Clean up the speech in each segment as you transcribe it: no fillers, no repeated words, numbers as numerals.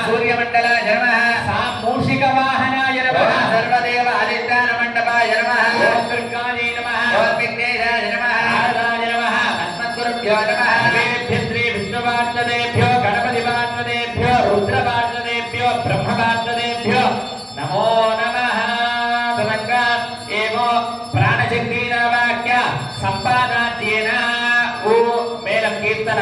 सूर्यमंडल मूषिक वाहनाय नमः सर्वदेव अधिष्ठान मंडपाय नमः दुर्गायै नमः विघ्नेशाय नमः नारदाय नमः अस्मद्गुरुभ्यो नमः श्री विष्णुवार्तदेभ्यो गणपतिवार्तदेभ्यो रुद्रवार्तदेभ्यो ब्रह्मवार्तदेभ्यो नमो नमः। तदंगा एवो प्राणशक्तिना वाक्य संपादनेन ओ मेलं कीर्तन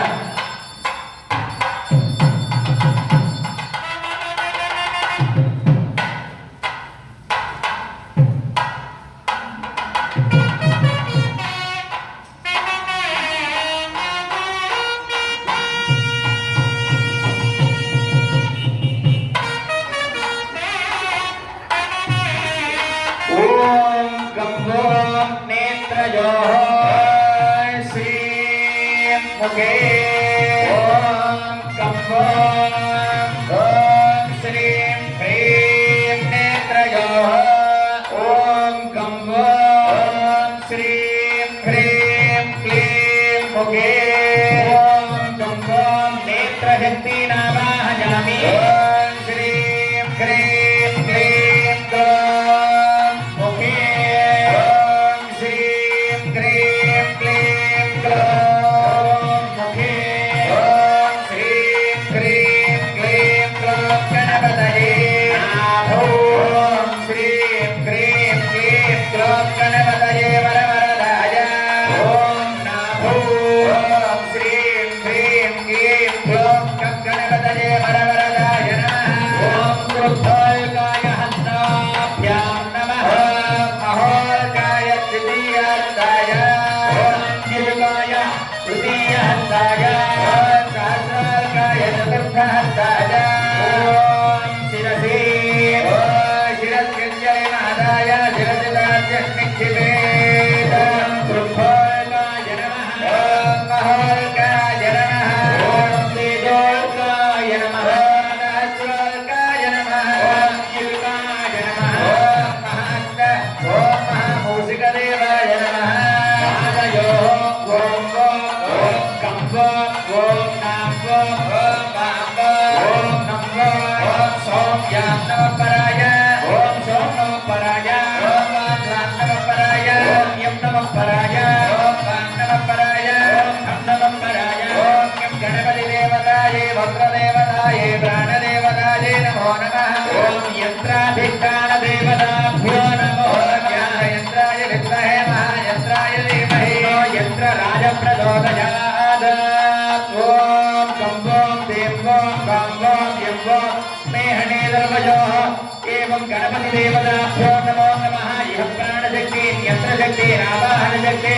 गणपति देवताभ्यो नमो नमः। यः प्राणशक्ति यन्त्रशक्ति आवाहनशक्ति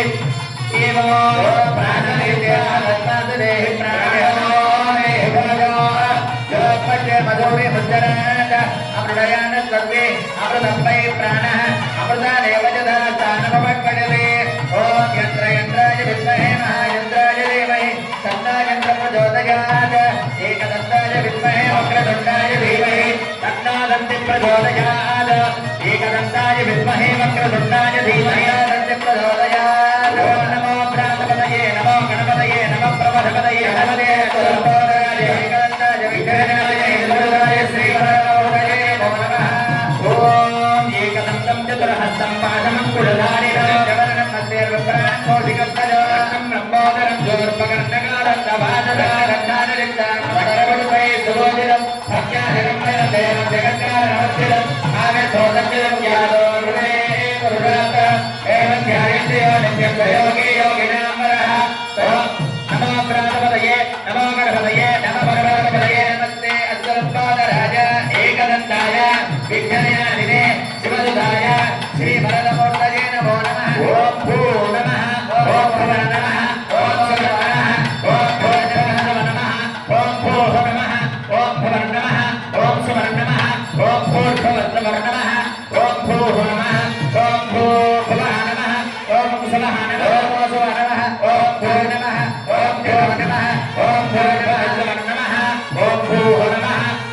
एवं प्राणदेहि प्राणयो मधुरे मुद्रात् अमृतयान सर्वे अमृतम्बै प्राणः अमृतादेव स्थानमपक्कटे ओम यन्त्र यन्त्राय विद्महे महायन्त्राय धीमहि तन्नो यन्त्रं प्रचोदयात् एकदन्ताय विद्महे वक्रतुण्डाय धीमहि तन्नो दन्तिः प्रचोदयात् एकदन्ताय विद्महे वक्रतुण्डाय धीमहि दन्तिः प्रचोदयात्। नमो प्राणपतये नमो गणपतये नमः प्रमथपतये नमः सर्वोदराय एकदन्ताय विघ्नराय हिन्दुराय श्रीवरदये नमो नमः। ओम एकदन्तं चतुर्हस्तं पादमङ्कुलधारिणं जवरणं मध्ये रुद्राङ्कोटिकं तजोरं ब्रह्मोदरं जोर्पकर्णकालं दवाददारं दानरिक्तं वक्रवडुपै सुरोजितं सत्याहिरं वयदेवं जगत्कारणमस्तिरम् आवेशोदच्चिदं यादो हृदे गुरुरात एवं ध्यायन्ति यो नित्यं योगी योगिनामरः। नमो प्राणपतये नमो गणपतये नमो भगवतपतये नमस्ते अस्मद्पादराज एकदन्ताय विघ्नयानिने शिवदुताय श्रीवरदमूर्तये नमो नमः ॐ भू नमः ॐ भव नमः ॐ शिव नमः ॐ भोजनः नमः ॐ भूः नमः ॐ भव नमः ॐ शिव नमः ॐ भूर्भुवः नमः ॐ भूः नमः ॐ भूभुवः नमः ॐ शिवः नमः ॐ शिव नमः ॐ भो नमः ॐ देव नमः ॐ भूर्भुवः नमः ॐ भूः नमः ॐ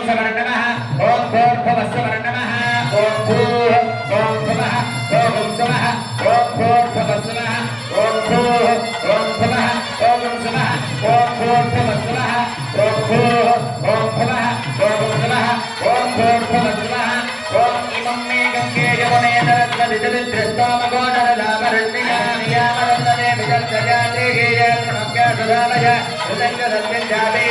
शिव नमः ॐ भूर्भुवः नमः ॐ भूः ॐ भुवः ॐ शिवः ॐ भूर्भुवः नमः ॐ भूः ॐ भुवः ॐ शिवः ॐ भूर्भुवः नमः ॐ भूः ॐ भुवः ॐ शिवः ॐ भूर्भुवः नमः ॐ इमं मे गङ्गे यमुने नरस्वतिचरित्रस्तोमगोडरधामरण्ययामरन्दने विजर्जयात्रेय प्रणव्यासुधामय हृदङ्गदत्तिञ्जाते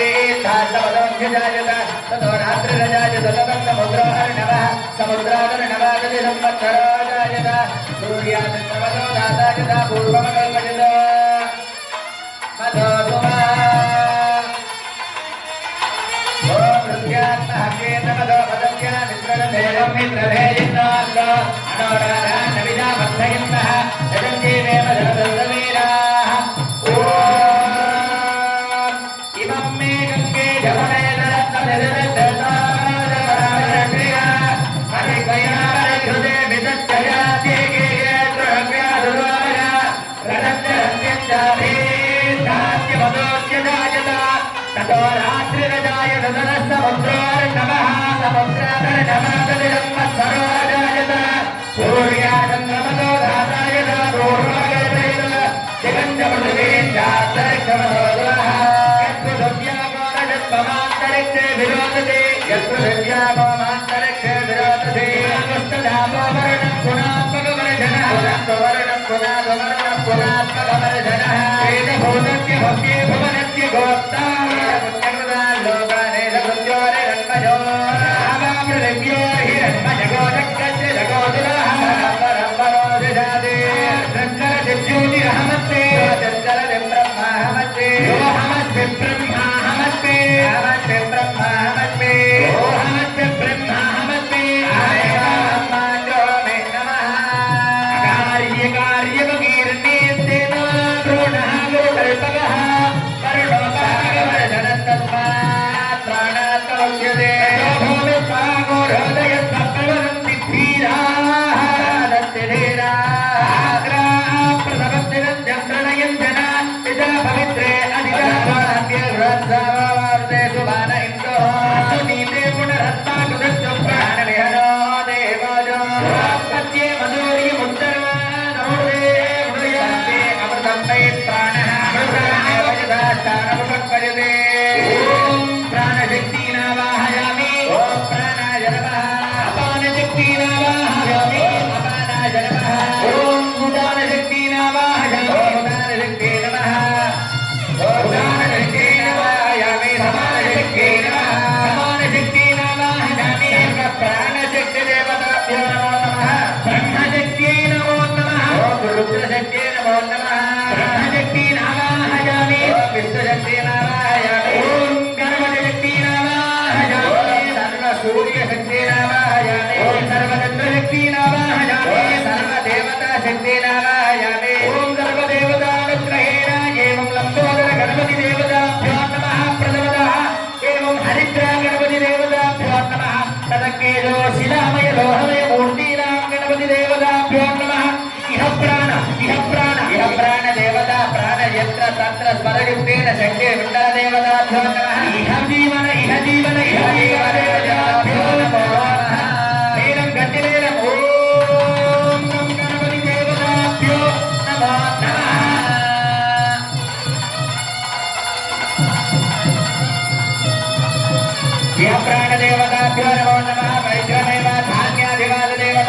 तास्तवदोऽभ्यजायत ततो रात्रिरजायत ततः समुद्रोऽर्णवः समुद्रादर्णवागति संवत्सरो जायत सूर्याचन्द्रमसो दातायत पूर्वमकल्पयत मधो सुमा रात्रिरजाय समुद्रोर्णवः समुद्रादर्णवागतिसंवत्सरोऽजायत सूर्याचन्द्रमसो धातायत पूर्वमकल्पयत जगञ्जपृथिवीञ्चान्तरिक्षमसोऽधुवः यत्पृथिव्यागोरजत्वमान्तरिक्षे विरोधते यत्पृथिव्यागोमान्तरिक्षे विरोधते पुस्तधातोवर्णं गुणात्मकवर्धनः गुणात्मवर्णं गुणात्मवर्णं गुणात्मकवर्धनः वेदभूतस्य भव्ये भुवनस्य गोप्ता स्वरयुक्तेन शक्ये विण्डलदेवताभ्यो नमः इह जीवन इह जीवन इह देवताभ्यो नमो नमः नीलं गण्डिलेन ॐ गणपति देवताभ्यो नमो नमः इह प्राणदेवताभ्यो नमो नमः वैद्यमेव धान्यादिवाददेवता